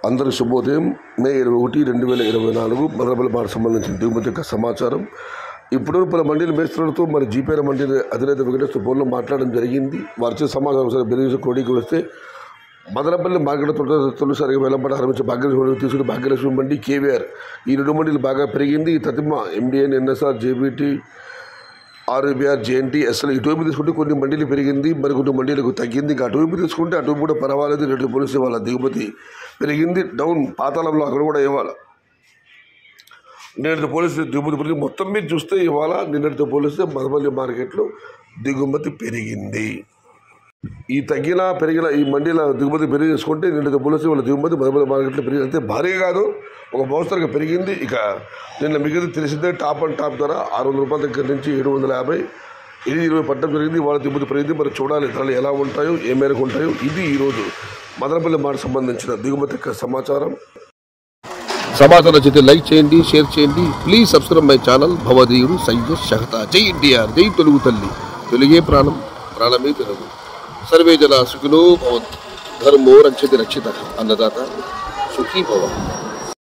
అందరి శుభోదయం. మే 21, 2024 మదనపల్లి మాట సంబంధించిన దిగుమతి యొక్క సమాచారం. ఇప్పుడు పలు మండీల మేస్త్రులతో మరి జీపీఆర్ మండలి అధినేత వెంకటేశ్వర ఫోన్లో మాట్లాడడం జరిగింది. వారిచే సమాచారం సరే బెదిరించి కోడికి వస్తే మదనపల్లి మార్కెట్ తొలిసారిగా వెళ్లబడి ఆరంభించే భాగ్యలక్ష్మి తీసుకుని భాగ్యలక్ష్మి మండి కేవీఆర్ ఈ రెండు మండీలు బాగా పెరిగింది. ఈ తతిమ MDN, NSR, JBT, RBR, JNT, SL ఇటువైపు తీసుకుంటే కొన్ని మండీలు పెరిగింది, మరి కొన్ని మండీలకు తగ్గింది. ఇంకా అటువైపు తీసుకుంటే అటువైపు కూడా పర్వాలేదు. రేట్లు పోలిస్తే వాళ్ళ దిగుమతి పెరిగింది. డౌన్ పాతాళంలో అక్కడ కూడా ఇవ్వాలి. నిన్నటితో పోలిస్తే దిగుమతి పెరిగింది. మొత్తం మీద చూస్తే ఇవాళ నిన్నటితో పోలిస్తే మదనపల్లి మార్కెట్లో దిగుమతి పెరిగింది. ఈ తగ్గిన పెరిగిన ఈ మండీల దిగుమతి పెరిగి చేసుకుంటే నిన్నటితో పోలిస్తే వాళ్ళ దిగుమతి మదనపల్లి మార్కెట్లో పెరిగింది. అయితే భారీగా కాదు, ఒక మోస్తరుగా పెరిగింది. ఇక నిన్న మిగిలిన తెలిసిందే టాప్ అండ్ టాప్ ధర 600 రూపాయల దగ్గర నుంచి 750, 20 పట్టడం జరిగింది. వాళ్ళ దిగుమతి పెరిగింది. మరి చూడాలి ధరలు ఎలా ఉంటాయో, ఏ మేరకు ఉంటాయో. ఇది ఈరోజు మదనపల్లి మాట సంబంధించిన దిగుమతి యొక్క సమాచారం నచ్చితే లైక్ చేయండి, షేర్ చేయండి. Please subscribe my channel. భవదీయుడు సయ్యద్ షహతా. జై ఎన్టీఆర్, జై తెలుగు తల్లి. తెలుగే ప్రాణం, ప్రాణమే తెలుగు. సర్వే జన సుఖినో భవంతు. ధర్మో రక్షతి రక్షిత. అన్నదాత సుఖీ భవ.